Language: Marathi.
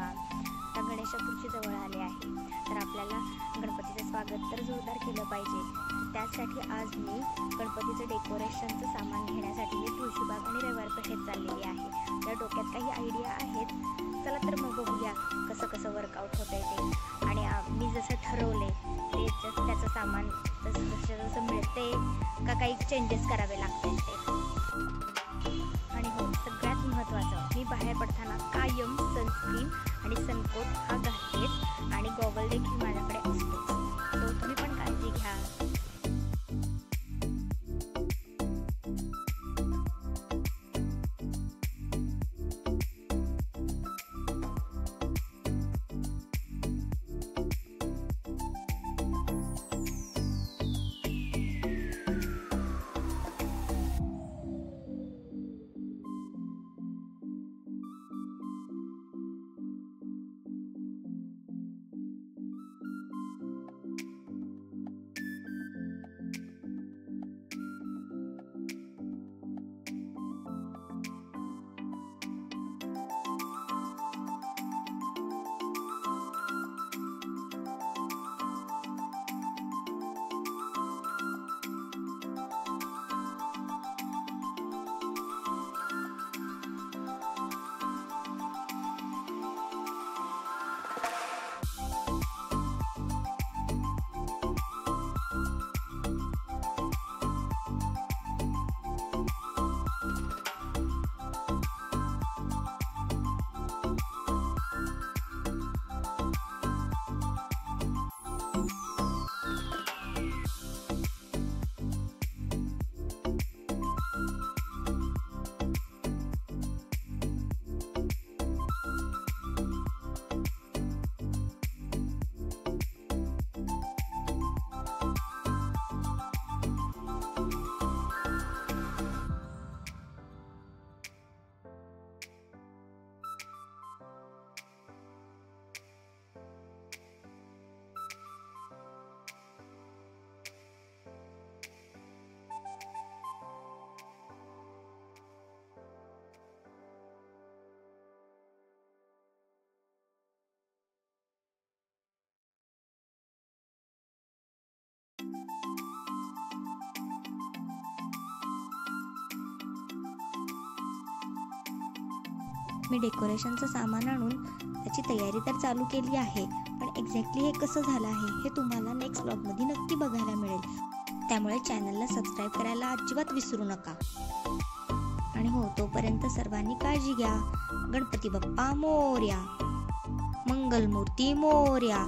आता गणेश चतुर्थी जवळ आले आहे, तर आपल्याला गणपतीचं स्वागत तर जोरदार केलं पाहिजे. त्यासाठी आज मी गणपतीचं डेकोरेशनचं सामान घेण्यासाठी मी तुळशीबाग आणि रविवार पेठेत चाललेली आहे. त्या डोक्यात काही आयडिया आहेत, चला तर मग बघूया कसं कसं वर्कआउट होतंय ते. आणि मी जसं ठरवले त्याचं सामान जसं मिळते का काही चेंजेस करावे लागतात ते. आणि हो, सगळ्यात महत्त्वाचं, मी बाहेर पडताना कायम सनस्क्रीन आणि सनकोट हा घालतेच आणि गॉगल देखील माझ्याकडे असतोच. सो तुम्ही पण काळजी घ्या. मी डेकोरेशनचं सामान आणून त्याची तयारी तर चालू केली आहे, पण एक्झॅक्टली हे कसं झालं आहे हे तुम्हाला नेक्स्ट व्लॉगमध्ये नक्की बघायला मिळेल. त्यामुळे चॅनलला सबस्क्राईब करायला अजिबात विसरू नका. आणि हो, तोपर्यंत सर्वांनी काळजी घ्या. गणपती बाप्पा मोरया, मंगलमूर्ती मोरया.